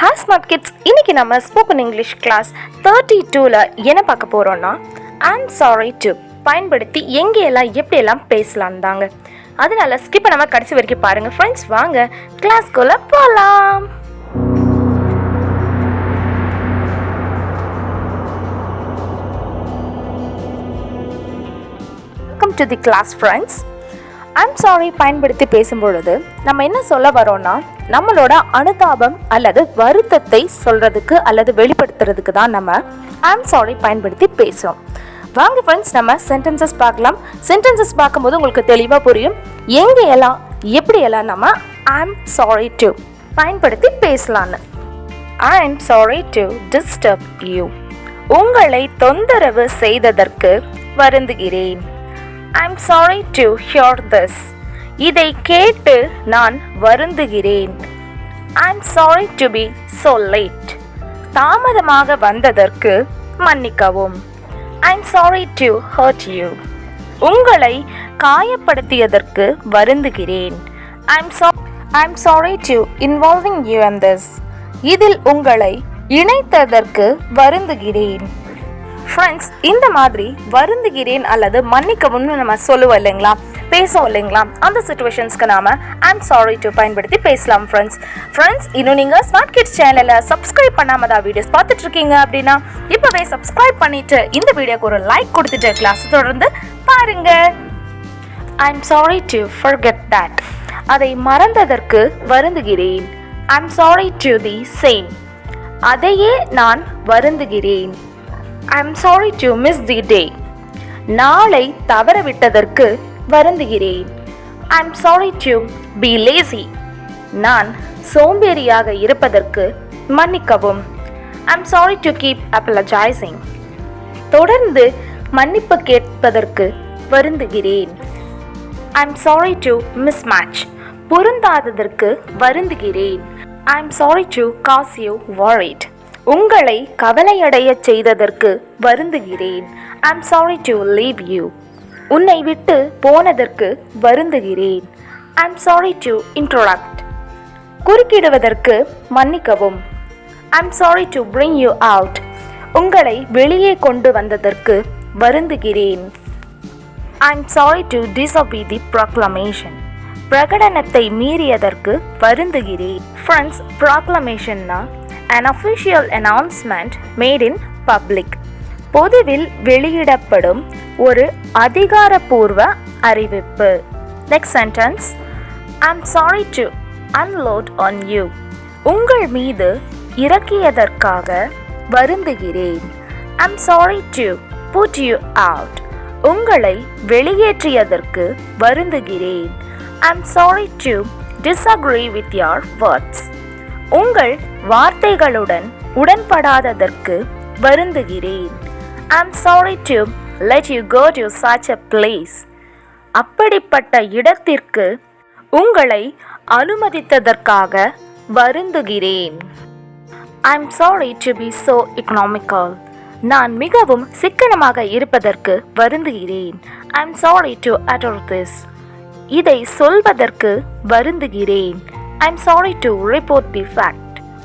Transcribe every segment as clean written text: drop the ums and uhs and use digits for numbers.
Hi smart kids, இன்னைக்கு நம்ம spoken English class 32ல என்ன பார்க்க போறோம்னா ஐம் சாரி டு பயன்படுத்தி எங்கெல்லாம் எப்படியெல்லாம் பேசலாம் தாங்க. அதனால ஸ்கிப் பண்ணாம கடைசி வரைக்கும் பாருங்க ஃப்ரெண்ட்ஸ். வாங்க கிளாஸ்க்குள்ள போகலாம். Welcome to the class friends. I'm sorry பயன்படுத்தி பேசும்பொழுது நம்ம என்ன சொல்ல வரோம்னா, நம்மளோட அனுதாபம் அல்லது வருத்தத்தை சொல்றதுக்கு அல்லது வெளிப்படுத்துறதுக்கு தான் நம்ம ஐம் சாரி பயன்படுத்தி பேசுவோம். வாங்க ஃப்ரெண்ட்ஸ், நம்ம சென்டென்சஸ் பார்க்கலாம். சென்டென்சஸ் பார்க்கும்போது உங்களுக்கு தெளிவாக புரியும் எங்கெல்லாம் எப்படியெல்லாம் நம்ம ஐம் சாரி டு பயன்படுத்தி பேசலான்னு. I'm sorry to disturb you. உங்களை தொந்தரவு செய்ததற்கு வருந்துகிறேன். I'm sorry to hear this. இதை கேட்டு நான் வருந்துகிறேன். I'm sorry to be so late. தாமதமாக வந்ததற்கு மன்னிக்கவும். I'm sorry to hurt you. உங்களை காயப்படுத்தியதற்கு வருந்துகிறேன். I'm sorry to involving you in this. இதில் உங்களை இணைத்ததற்கு வருந்துகிறேன். ஃப்ரெண்ட்ஸ், இந்த மாதிரி வருந்துகிறேன் அல்லது மன்னிக்கவும்னு நம்ம சொல்லுவோம் இல்லைங்களா, பேசுவோம் இல்லைங்களா, அந்த சிச்சுவேஷன்ஸ்க்கு நாம ஐம் சாரி டு பயன்படுத்தி பேசலாம் ஃப்ரெண்ட்ஸ். இன்னும் நீங்கள் ஸ்மார்ட் கிட்ஸ் சேனலை சப்ஸ்கிரைப் பண்ணாம தான் வீடியோஸ் பார்த்துட்டு இருக்கீங்க அப்படின்னா இப்போவே சப்ஸ்கிரைப் பண்ணிட்டு இந்த வீடியோக்கு ஒரு லைக் கொடுத்துட்டு கிளாஸ் தொடர்ந்து பாருங்க. I'm sorry to forget that. அதை மறந்ததற்கு வருந்துகிறேன். I'm sorry to the same. அதையே நான் வருந்துகிறேன். I'm sorry to miss the day. நாளை தவறவிட்டதற்கு வருந்துகிறேன். I'm sorry to be lazy. நான் சோம்பேறியாக இருப்பதற்கு மன்னிக்கவும். I'm sorry to keep apologizing. தொடர்ந்து மன்னிப்பு கேட்பதற்கு வருந்துகிறேன். I'm sorry to mismatch. பொருந்தாததற்கு வருந்துகிறேன். I'm sorry to cause you worried. உங்களை கவலையடைய செய்ததற்கு வருந்துகிறேன். I'm sorry to leave you. உன்னை விட்டு போனதற்கு வருந்துகிறேன். I'm sorry to interrupt. குறுக்கிடுவதற்கு மன்னிக்கவும். I'm sorry to bring you out. உங்களை வெளியே கொண்டு வந்ததற்கு வருந்துகிறேன். I'm sorry to disobey the proclamation. பிரகடனத்தை மீறியதற்கு வருந்துகிறேன். ஃப்ரெண்ட்ஸ், ப்ராக்ளமேஷன்னா an official announcement made in public. பொதுவில் வெளியிடப்படும் ஒரு அதிகாரப்பூர்வ அறிவிப்பு. Next sentence. I'm sorry to unload on you. உங்கள் மீது இறக்கியதற்காக வருந்துகிறேன். I'm sorry to put you out. உங்களை வெளியேற்றியதற்கு வருந்துகிறேன். I'm sorry to disagree with your words. உங்கள் வார்த்தைகளுடன் உடன்படாததற்கு வருந்துகிறேன். I'm sorry to let you go to such a place. அப்படிப்பட்ட இடத்திற்கு உங்களை அனுமதித்ததற்காக வருந்துகிறேன். I'm sorry to be so economical. நான் மிகவும் சிக்கனமாக இருப்பதற்கு வருந்துகிறேன். I'm sorry to utter this. இதை சொல்வதற்கு வருந்துகிறேன். I'm sorry to report the fact.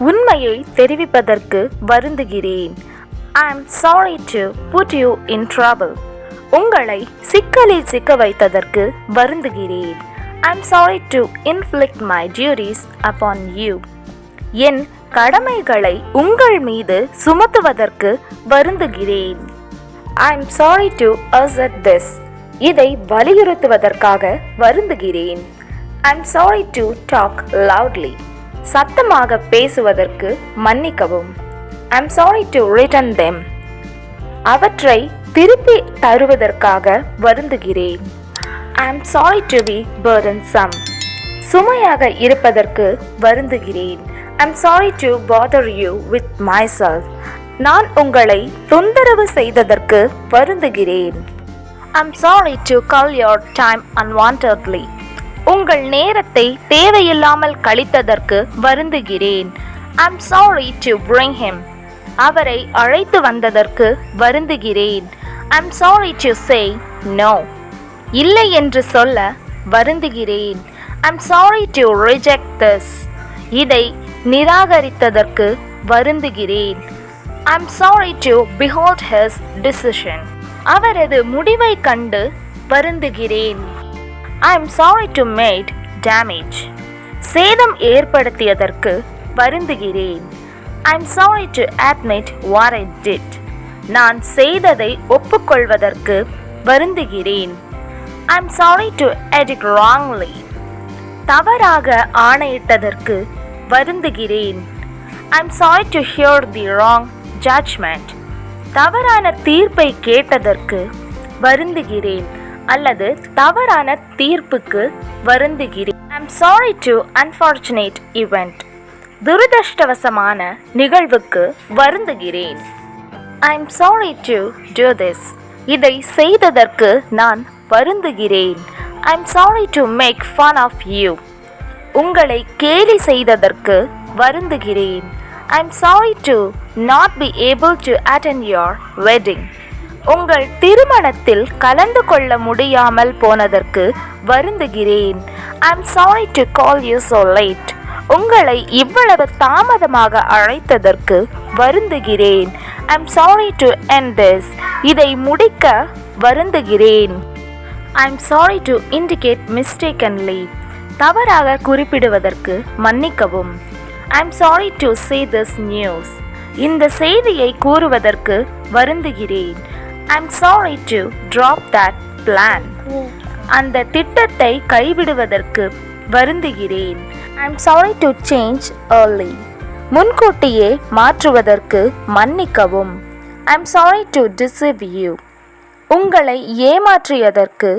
உண்மையை தெரிவிப்பதற்கு வருந்துகிறேன். I'm sorry to put you in trouble. உங்களை சிக்கலில் சிக்க வைத்ததற்கு வருந்துகிறேன். I'm sorry to inflict my duties upon you. என் கடமைகளை உங்கள் மீது சுமத்துவதற்கு வருந்துகிறேன். I'm sorry to assert this. இதை வலியுறுத்துவதற்காக வருந்துகிறேன். I'm sorry to talk loudly. சத்தமாக பேசுவதற்கு மன்னிக்கவும். I'm sorry to return them. அவற்றை திருப்பி தருவதற்காக வருந்துகிறேன். I'm sorry to be burdensome. சுமையாக இருப்பதற்கு வருந்துகிறேன். I'm sorry to bother you with myself. நான் உங்களை தொந்தரவு செய்ததற்கு வருந்துகிறேன். I'm sorry to call your time unwantedly. உங்கள் நேரத்தை தேவையில்லாமல் கழித்ததற்கு வருந்துகிறேன். I'm sorry to bring him. அவரை அழைத்து வந்ததற்கு வருந்துகிறேன். I'm sorry to say no. இல்லை என்று சொல்ல வருந்துகிறேன். I'm sorry to reject this. இதை நிராகரித்ததற்கு வருந்துகிறேன். I'm sorry to behold his decision. அவரது முடிவை கண்டு வருந்துகிறேன். I'm sorry to made damage. சேதம் ஏற்படுத்தியதற்கு வருந்துகிறேன். I'm sorry to admit what I did. நான் செய்ததை ஒப்புக்கொள்வதற்கு வருந்துகிறேன். I'm sorry to edit wrongly. தவறாக ஆணையிட்டதற்கு வருந்துகிறேன். I'm sorry to hear the wrong judgment. தவறான தீர்ப்பை கேட்டதற்கு வருந்துகிறேன் அல்லது தவறான தீர்ப்புக்கு வருந்துகிறேன். I'm sorry to unfortunate event. துரதிர்ஷ்டவசமான நிகழ்வுக்கு வருந்துகிறேன். I'm sorry to do this. இதை செய்ததற்கு நான் வருந்துகிறேன். I'm sorry to make fun of you. உங்களை கேலி செய்ததற்கு வருந்துகிறேன். I'm sorry to not be able to attend your wedding. உங்கள் திருமணத்தில் கலந்து கொள்ள முடியாமல் போனதற்கு வருந்துகிறேன். I'm sorry to call you so late. உங்களை இவ்வளவு தாமதமாக அழைத்ததற்கு வருந்துகிறேன். I'm sorry to end this. இதை முடிக்க வருந்துகிறேன். I'm sorry to indicate mistakenly. தவறாக குறிப்பிடுவதற்கு மன்னிக்கவும். I'm sorry to say this news. இந்த செய்தியை கூறுவதற்கு வருந்துகிறேன். I'm sorry to drop that plan. அந்த திட்டத்தை கைவிடுவதற்கு வருந்துகிறேன். I'm sorry to change early. முன்கூட்டியே மாற்றுவதற்கு மன்னிக்கவும். I'm sorry to deceive you. உங்களை ஏமாற்றியதற்கு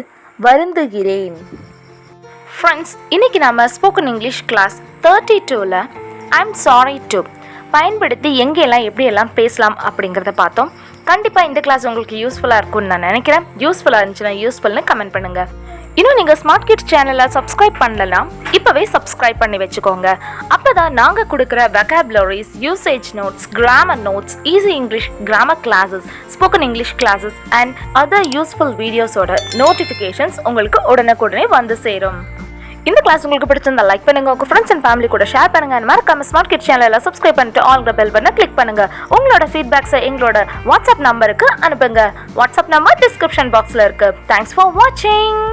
வருந்துகிறேன். ஃப்ரெண்ட்ஸ், இன்னைக்கு நம்ம ஸ்போக்கன் இங்கிலீஷ் கிளாஸ் 32ல் ஐம் சாரி டு பயன்படுத்தி எங்கெல்லாம் எப்படியெல்லாம் பேசலாம் அப்படிங்கிறத பார்த்தோம். கண்டிப்பாக இந்த கிளாஸ் உங்களுக்கு யூஸ்ஃபுல்லாக இருக்கும்னு நான் நினைக்கிறேன். யூஸ்ஃபுல்லாக இருந்துச்சுன்னா யூஸ்ஃபுல்னு கமெண்ட் பண்ணுங்கள். இன்னும் நீங்கள் ஸ்மார்ட் கிட்ஸ் சேனலை சப்ஸ்கிரைப் பண்ணலாம், இப்போவே சப்ஸ்கிரைப் பண்ணி வச்சுக்கோங்க. அப்போ தான் நாங்கள் கொடுக்குற vocabularies, usage notes, grammar notes, easy English grammar classes, spoken English classes and other useful வீடியோஸோட நோட்டிஃபிகேஷன்ஸ் உங்களுக்கு உடனுக்குடனே வந்து சேரும். இந்த கிளாஸ் உங்களுக்கு பிடிச்சிருந்தா லைக் பண்ணுங்க, உங்க ஃப்ரெண்ட்ஸ் அண்ட் ஃபேமிலி கூட ஷேர் பண்ணுங்க. மறக்காம ஸ்மார்ட் கிட்ஸ் சேனலை சப்ஸ்கிரைப் பண்ணிட்டு ஆல் பெல் பட்டனை கிளிக் பண்ணுங்க. உங்களோட ஃபீட்பேக்ஸை எங்களோட வாட்ஸ்அப் நம்பருக்கு அனுப்புங்க. வாட்ஸ்அப் நம்பர் டிஸ்கிரிப்ஷன் பாக்ஸ்ல இருக்கு. தேங்க்ஸ் ஃபார் வாட்சிங்.